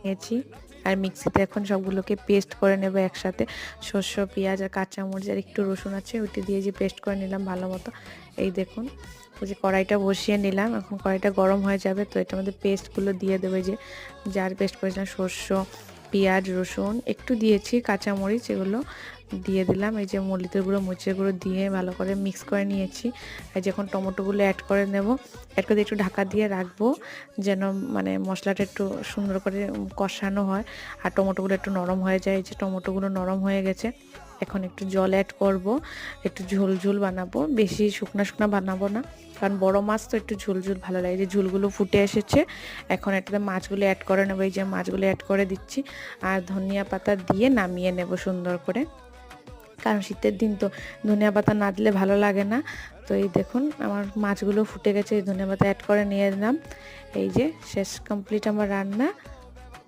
নিয়েছি। আর মিক্সিতে এখন সবগুলোকে পেস্ট করে নেব একসাথে। শস্য, পেঁয়াজ আর কাঁচামরিচ আর একটু রসুন আছে, ওইটি দিয়ে যে পেস্ট করে নিলাম ভালো মতো। এই দেখুন, ওই যে কড়াইটা বসিয়ে নিলাম, এখন কড়াইটা গরম হয়ে যাবে, তো এটার মধ্যে পেস্টগুলো দিয়ে দেবো। যে যার পেস্ট করেছিলাম শস্য, পেঁয়াজ, রসুন একটু দিয়েছি, কাঁচামরিচ এগুলো দিয়ে দিলাম। এই যে মরিচের গুঁড়ো, মরিচের গুঁড়ো দিয়ে ভালো করে মিক্স করে নিয়েছি। আর যখন টমেটোগুলো অ্যাড করে নেব, অ্যাড করে একটু ঢাকা দিয়ে রাখবো, যেন মানে মশলাটা একটু সুন্দর করে কষানো হয় আর টমেটোগুলো একটু নরম হয়ে যায়। এই যে টমেটোগুলো নরম হয়ে গেছে, এখন একটু জল অ্যাড করব, একটু ঝোল ঝোল বানাবো, বেশি শুকনা শুকনা বানাবো না, কারণ বড় মাছ তো একটু ঝোল ঝোল ভালো লাগে। যে ঝোলগুলো ফুটে এসেছে, এখন এটাতে মাছগুলো অ্যাড করে নেবো। এই যে মাছগুলো অ্যাড করে দিচ্ছি আর ধনিয়া পাতা দিয়ে নামিয়ে নেব সুন্দর করে, কারণ শীতের দিন তো ধনিয়া পাতা না দিলে ভালো লাগে না। তো এই দেখুন আমার মাছগুলো ফুটে গেছে, ধনিয়া পাতা অ্যাড করে নিয়ে দিলাম। এই যে শেষ কমপ্লিট আমার রান্না।